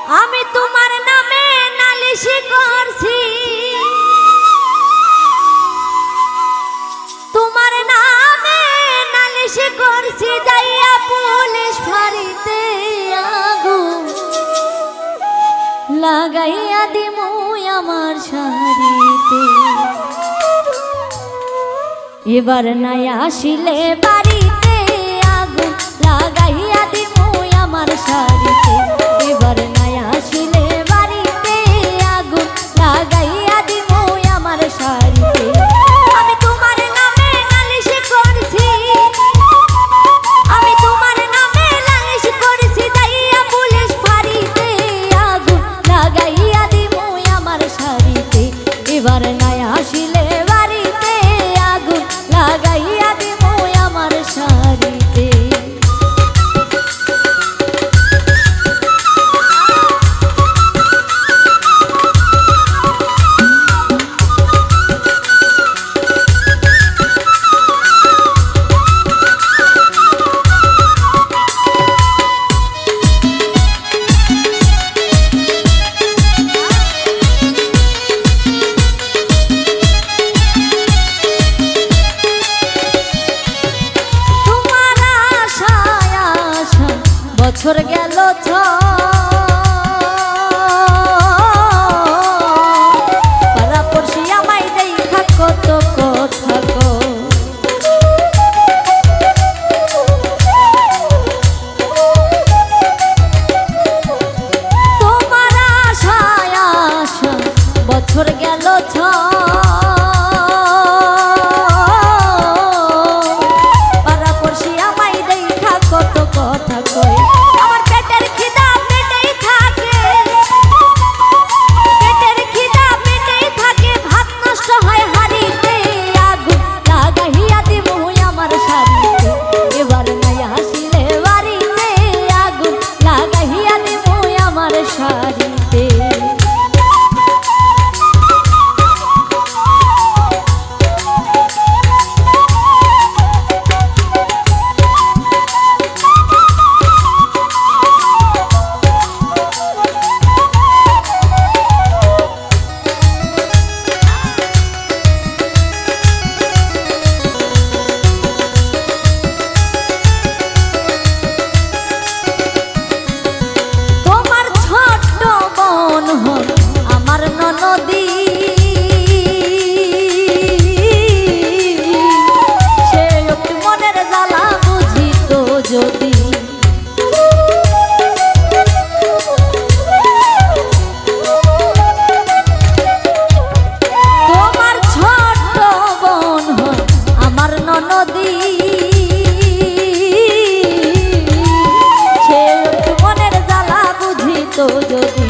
আমি তোমার নামে নালিশি করছি, তোমার নামে নালিশি করছি, যাইয়া পুলিশ ফাঁড়িতে আগুন লাগাইয়া দিমু আমার শাড়িতে। এবার নাই আসিলে বাড়িতে আগুন লাগাইয়া দিমু আমার শাড়িতে। এবার নাই আসিলে বাড়িতে আগুন লাগাইয়া দিমু আমার শাড়িতে। আমি তোমার নামে নালিশি করছি, আমি তোমার নামে নালিশি করছি, যাইয়া পুলিশ ফাঁড়িতে আগুন লাগাইয়া দিমু আমার শাড়িতে। এবার নাই আসিলে বাড়িতে আগুন লাগাইয়া দিমু আমার শাড়িতে। বছর গেল পাড়া পড়শি আমায় দেখা কত কথা গো। তোমার আশায় আশা বছর গেল পাড়া পড়শি আমায় দেখা কত কথা কয়। আমার ননদী সে একটু মনের জ্বালা বুঝিত যদি। তোমার ছোট বোন আমার ননদী সে একটু মনের জ্বালা বুঝিত যদি।